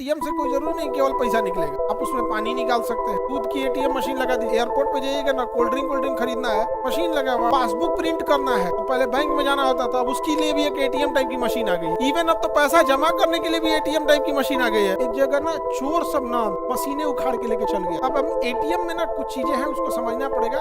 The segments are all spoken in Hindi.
एटीएम से कोई जरूरी नहीं केवल पैसा निकलेगा, आप उसमें पानी निकाल सकते हैं। दूध की एटीएम मशीन लगा दी, एयरपोर्ट पे जाइएगा ना, कोल्ड ड्रिंक खरीदना है, मशीन लगा हुआ। पासबुक प्रिंट करना है तो पहले बैंक में जाना होता था, अब उसके लिए भी एक एटीएम टाइप की मशीन आ गई। इवन अब तो पैसा जमा करने के लिए भी एटीएम टाइप की मशीन आ गई है। एक जगह ना चोर सब ना मशीनें उखाड़ के लेके चल गया। अब हम एटीएम में ना कुछ चीजें हैं उसको समझना पड़ेगा।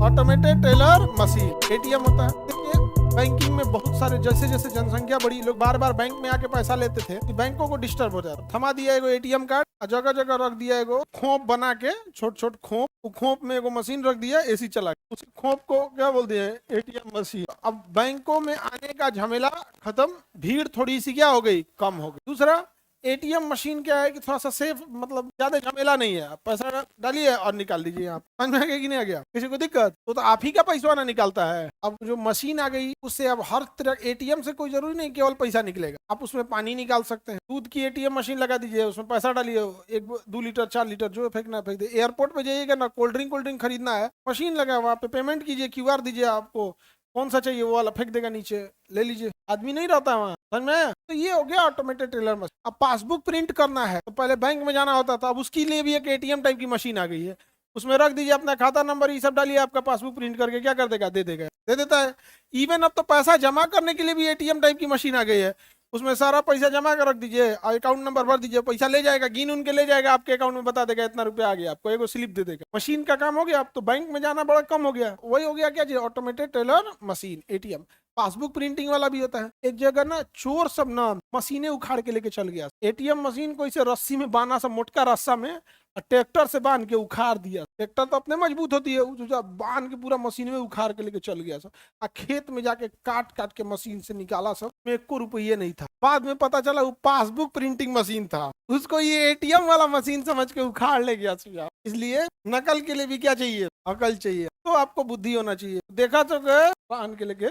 ऑटोमेटेड टेलर मशीन एटीएम होता है। देखिए बैंकिंग में बहुत सारे जैसे जैसे जनसंख्या बढ़ी, लोग बार बार बैंक में आके पैसा लेते थे, तो बैंकों को डिस्टर्ब हो जाता। थमा दिया एगो एटीएम कार्ड, जगह जगह रख दिया एगो खोप बना के, छोट छोट खोप, खोप में एगो मशीन रख दिया, एसी चला, उस खोप को क्या बोलते हैं, एटीएम मशीन। अब बैंकों में आने का झमेला खत्म, भीड़ थोड़ी सी क्या हो गई, कम हो गई। दूसरा एटीएम मशीन क्या है कि थोड़ा सा सेफ, मतलब ज्यादा झमेला नहीं है, आप पैसा डालिए और निकाल दीजिए। आप समझ में आ गया कि नहीं आ गया? किसी को दिक्कत तो आप ही का पैसा ना निकालता है। अब जो मशीन आ गई उससे अब हर तरह, एटीएम से कोई जरूरी नहीं केवल पैसा निकलेगा, आप उसमें पानी निकाल सकते हैं। दूध की एटीएम मशीन लगा दीजिए, उसमें पैसा डालिए, 1-2 लीटर 4 लीटर जो फेंकना फेंक दे। एयरपोर्ट पे जाइएगा ना, कोल्ड ड्रिंक खरीदना है, मशीन लगा हुआ, आप पेमेंट कीजिए, क्यूआर दीजिए, आपको कौन सा चाहिए वो वाला फेंक देगा नीचे, ले लीजिए। आदमी नहीं रहता वहाँ, समझ में? तो ये हो गया ऑटोमेटेड टेलर मशीन। अब पासबुक प्रिंट करना है तो पहले बैंक में जाना होता था, अब उसके लिए भी एक एटीएम टाइप की मशीन आ गई है। उसमें रख दीजिए अपना खाता नंबर, ये सब डालिए, आपका पासबुक प्रिंट करके क्या कर देगा, दे देगा, दे देता है। इवन अब तो पैसा जमा करने के लिए भी एटीएम टाइप की मशीन आ गई है। उसमें सारा पैसा जमा कर रख दीजिए, अकाउंट नंबर भर दीजिए, पैसा ले जाएगा, गिन उनके ले जाएगा, आपके अकाउंट में बता देगा इतना रुपया आ गया, आपको एगो स्लिप दे देगा। मशीन का काम हो गया। अब तो बैंक में जाना बड़ा कम हो गया, वही हो गया क्या जी, automated teller machine ATM. Passbook printing वाला भी होता है। एक जगह ना चोर सब ना मशीनें उखाड़ के लेके चल गया। एटीएम मशीन को इसे रस्सी में बांधा, सब मोटका रस्सा में, ट्रैक्टर से बांध के उखाड़ दिया। ट्रैक्टर तो अपने मजबूत होती है, बांध के पूरा मशीन में उखाड़ के लेके चल गया सब। खेत में जाके काट काट के मशीन से निकाला सब, में 1 रुपये नहीं था। बाद में पता चला वो पासबुक प्रिंटिंग मशीन था, उसको ये एटीएम वाला मशीन समझ के उखाड़ ले गया सब। इसलिए नकल के लिए भी क्या चाहिए, अकल चाहिए, तो आपको बुद्धि होना चाहिए। देखा तो गए बांध के लेके,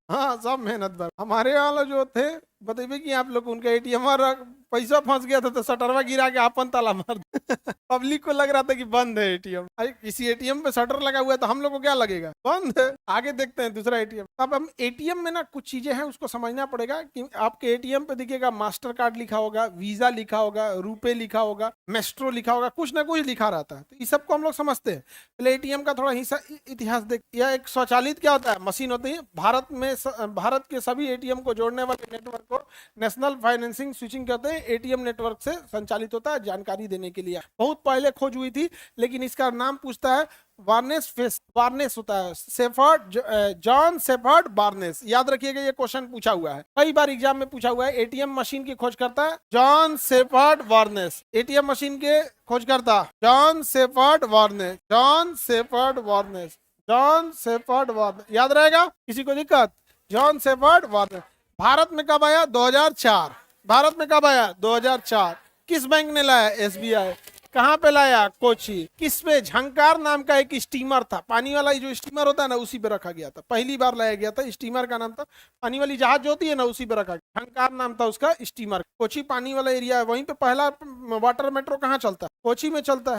हाँ सब मेहनत भर। हमारे वाला जो थे बताइए कि आप लोग, उनका एटीएम पैसा फंस गया था तो शटरवा गिरा के अपन ताला मार पब्लिक को लग रहा था कि बंद है एटीएम। किसी एटीएम पे शटर लगा हुआ है तो हम लोग को क्या लगेगा, बंद है, आगे देखते हैं दूसरा एटीएम। अब हम एटीएम में ना कुछ चीजें हैं उसको समझना पड़ेगा कि आपके एटीएम पे दिखेगा मास्टर कार्ड लिखा होगा, वीजा लिखा होगा, रुपए लिखा होगा, मेस्ट्रो लिखा होगा, कुछ ना कुछ लिखा रहता है। तो इस सबको हम लोग समझते हैं। पहले एटीएम का थोड़ा हिस्सा इतिहास देख। यह एक स्वचालित क्या होता है, मशीन होती है। भारत के सभी एटीएम को जोड़ने वाले नेटवर्क को नेशनल फाइनेंसिंग स्विचिंग कहते हैं। एटीएम नेटवर्क से संचालित होता है, जानकारी देने के लिए। बहुत पहले खोज हुई थी, लेकिन इसका नाम पूछता है बार्नेस होता है, जॉन शेफर्ड बार्नेस। याद रखिएगा, ये क्वेश्चन पूछा हुआ है, कई बार एग्जाम में पूछा हुआ है। एटीएम मशीन की खोज करता है John shepherd baldness. ATM machine के खोज करता John shepherd baldness, John shepherd baldness, John shepherd baldness. याद रहेगा, किसी को दिक्कत? John shepherd baldness. भारत में कब आया? 2004। भारत में कब आया? 2004। किस बैंक ने लाया? एसबीआई। कहाँ पे लाया? कोची। किस पे? झंकार नाम का एक स्टीमर था, पानी वाला जो स्टीमर होता है ना, उसी पे रखा गया था, पहली बार लाया गया था। स्टीमर का नाम था, पानी वाली जहाज जो होती है ना, उसी पे रखा गया। झंकार नाम था उसका, स्टीमर। कोची पानी वाला एरिया है, वहीं पे पहला वाटर मेट्रो कहाँ चलता है? कोची में चलता है।